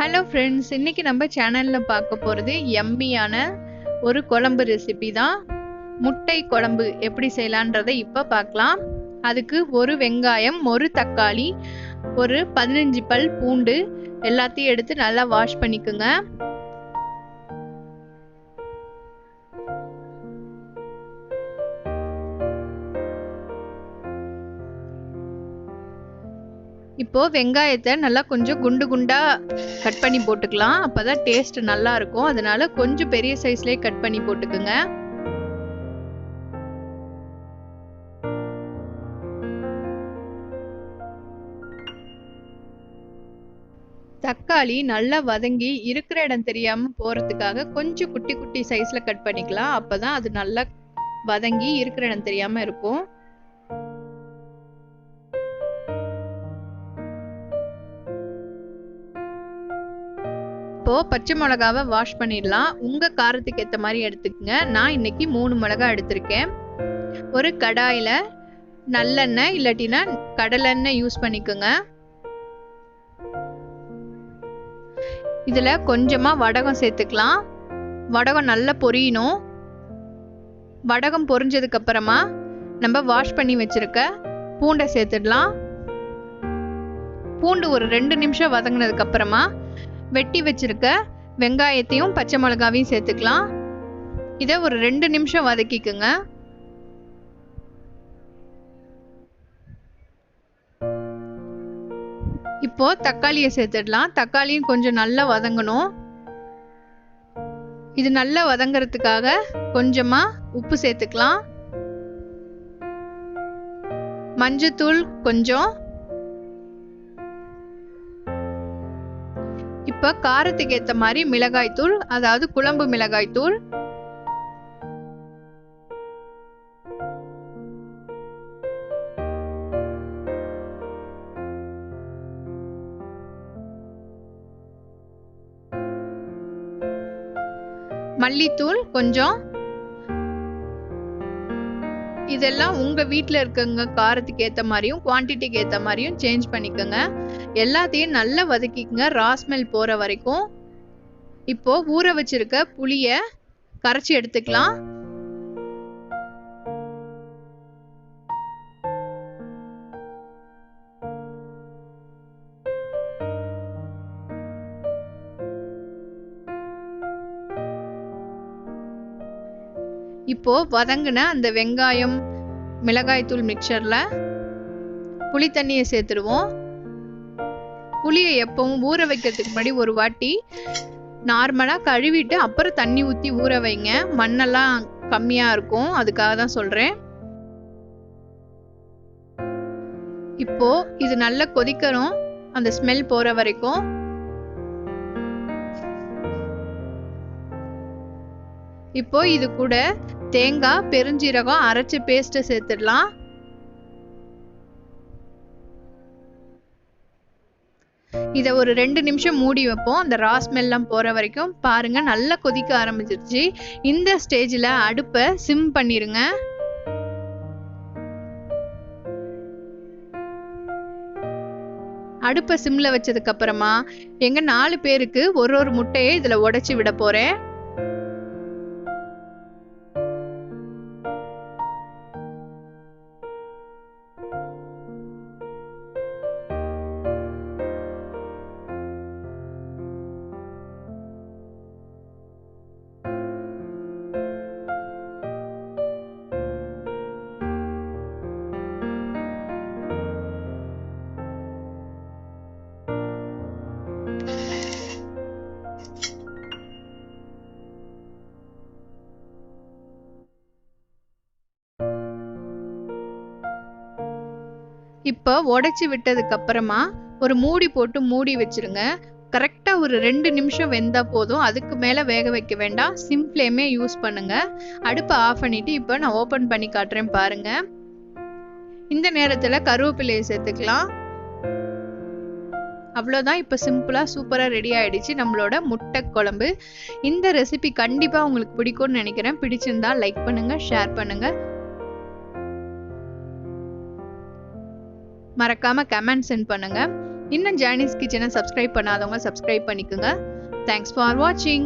Hello friends, இன்னைக்கு நம்ம சேனலில் பார்க்க போகிறது எம்மியான ஒரு குழம்பு ரெசிபி தான். முட்டை குழம்பு எப்படி செய்யலான்றதை இப்போ பார்க்கலாம். அதுக்கு ஒரு வெங்காயம், ஒரு தக்காளி, ஒரு 15 பல் பூண்டு எல்லாத்தையும் எடுத்து நல்லா வாஷ் பண்ணிக்கோங்க. இப்போ வெங்காயத்தை நல்லா கொஞ்சம் குண்டு குண்டா கட் பண்ணி போட்டுக்கலாம். அப்பதான் டேஸ்ட் நல்லா இருக்கும். அதனால கொஞ்சம் பெரிய சைஸ்லயே கட் பண்ணி போட்டுக்குங்க. தக்காளி நல்லா வதங்கி இருக்கிற இடம் தெரியாம போறதுக்காக கொஞ்சம் குட்டி குட்டி சைஸ்ல கட் பண்ணிக்கலாம். அப்பதான் அது நல்லா வதங்கி இருக்கிற இடம் தெரியாம இருக்கும். இப்போ பச்சை மிளகாவை வாஷ் பண்ணிடலாம். உங்க காரத்துக்கு ஏற்ற மாதிரி எடுத்துக்கங்க. நான் இன்னைக்கு 3 மிளகாய் எடுத்திருக்கேன். ஒரு கடாயில நல்லெண்ணெய் இல்லாட்டினா கடலெண்ணெய் யூஸ் பண்ணிக்கோங்க. இதுல கொஞ்சமா வடகம் சேர்த்துக்கலாம். வடகம் நல்லா பொரியணும். வடகம் பொரிஞ்சதுக்கு அப்புறமா நம்ம வாஷ் பண்ணி வச்சிருக்க பூண்டை சேர்த்துடலாம். பூண்டு ஒரு 2 நிமிஷம் வதங்கினதுக்கு அப்புறமா வெட்டி வச்சிருக்க வெங்காயத்தையும் பச்சை மிளகாவையும் சேர்த்துக்கலாம். இதை ஒரு 2 நிமிஷம் வதக்கிக்குங்க. இப்போ தக்காளியை சேர்த்துடலாம். தக்காளியும் கொஞ்சம் நல்லா வதங்கணும். இது நல்லா வதங்கிறதுக்காக கொஞ்சமா உப்பு சேர்த்துக்கலாம். மஞ்சத்தூள் கொஞ்சம். இப்ப காரத்துக்கு ஏத்த மாதிரி மிளகாய் தூள், அதாவது குழம்பு மிளகாய் தூள். மல்லித்தூள் கொஞ்சம். இதெல்லாம் உங்க வீட்டில் இருக்கவங்க காரத்துக்கு ஏற்ற மாதிரியும் குவான்டிட்டிக்கு ஏற்ற மாதிரியும் சேஞ்ச் பண்ணிக்கோங்க. எல்லாத்தையும் நல்லா வதக்கிக்கங்க ரா ஸ்மெல் போற வரைக்கும். இப்போ ஊற வச்சிருக்க புளிய கரைச்சி எடுத்துக்கலாம். இப்போ வதங்கின அந்த வெங்காயம் மிளகாய் தூள் மிக்சர்ல புளி தண்ணியை சேர்த்துடுவோம். புளியை எப்பவும் ஊற வைக்கிறதுக்கு முன்னாடி ஒரு வாட்டி நார்மலா கழுவிட்டு அப்புறம் தண்ணி ஊத்தி ஊற வைங்க. மண்ணெல்லாம் கம்மியா இருக்கும், அதுக்காக தான் சொல்றேன். இப்போ இது நல்லா கொதிக்கணும், அந்த ஸ்மெல் போற வரைக்கும். இப்போ இது கூட தேங்காய், பெருஞ்சீரகம் அரைச்ச பேஸ்ட்டை சேர்த்துடலாம். இதை ஒரு 2 நிமிஷம் மூடி வைப்போம், அந்த ரா ஸ்மெல்லாம் போற வரைக்கும். பாருங்க நல்லா கொதிக்க ஆரம்பிச்சிருச்சு. இந்த ஸ்டேஜ்ல அடுப்பை சிம் பண்ணிருங்க. அடுப்பை சிம்ல வச்சதுக்கு அப்புறமா எங்க 4 பேருக்கு ஒரு முட்டையை இதுல உடைச்சு விட போறேன். இப்போ உடைச்சு விட்டதுக்கு அப்புறமா ஒரு மூடி போட்டு மூடி வச்சிருங்க. கரெக்டா ஒரு 2 நிமிஷம் வெந்தா போதும், அதுக்கு மேல வேக வைக்க வேண்டாம். சிம் ஃப்ளேமே யூஸ் பண்ணுங்க. அடுப்பை ஆஃப் பண்ணிட்டு இப்போ நான் ஓபன் பண்ணி காட்டுறேன் பாருங்க. இந்த நேரத்துல கருவேப்பிலையை சேர்த்துக்கலாம். அவ்வளோதான். இப்போ சிம்பிளா சூப்பரா ரெடி ஆயிடுச்சு நம்மளோட முட்டை குழம்பு. இந்த ரெசிபி கண்டிப்பா உங்களுக்கு பிடிக்கும்னு நினைக்கிறேன். பிடிச்சிருந்தா லைக் பண்ணுங்க, ஷேர் பண்ணுங்க, மறக்காம கமெண்ட் சென்ட் பண்ணுங்க. இன்னும் ஜானிஸ் கிச்சனை சப்ஸ்கிரைப் பண்ணாதவங்க சப்ஸ்கிரைப் பண்ணிக்கோங்க. தேங்க்ஸ் ஃபார் வாட்சிங்.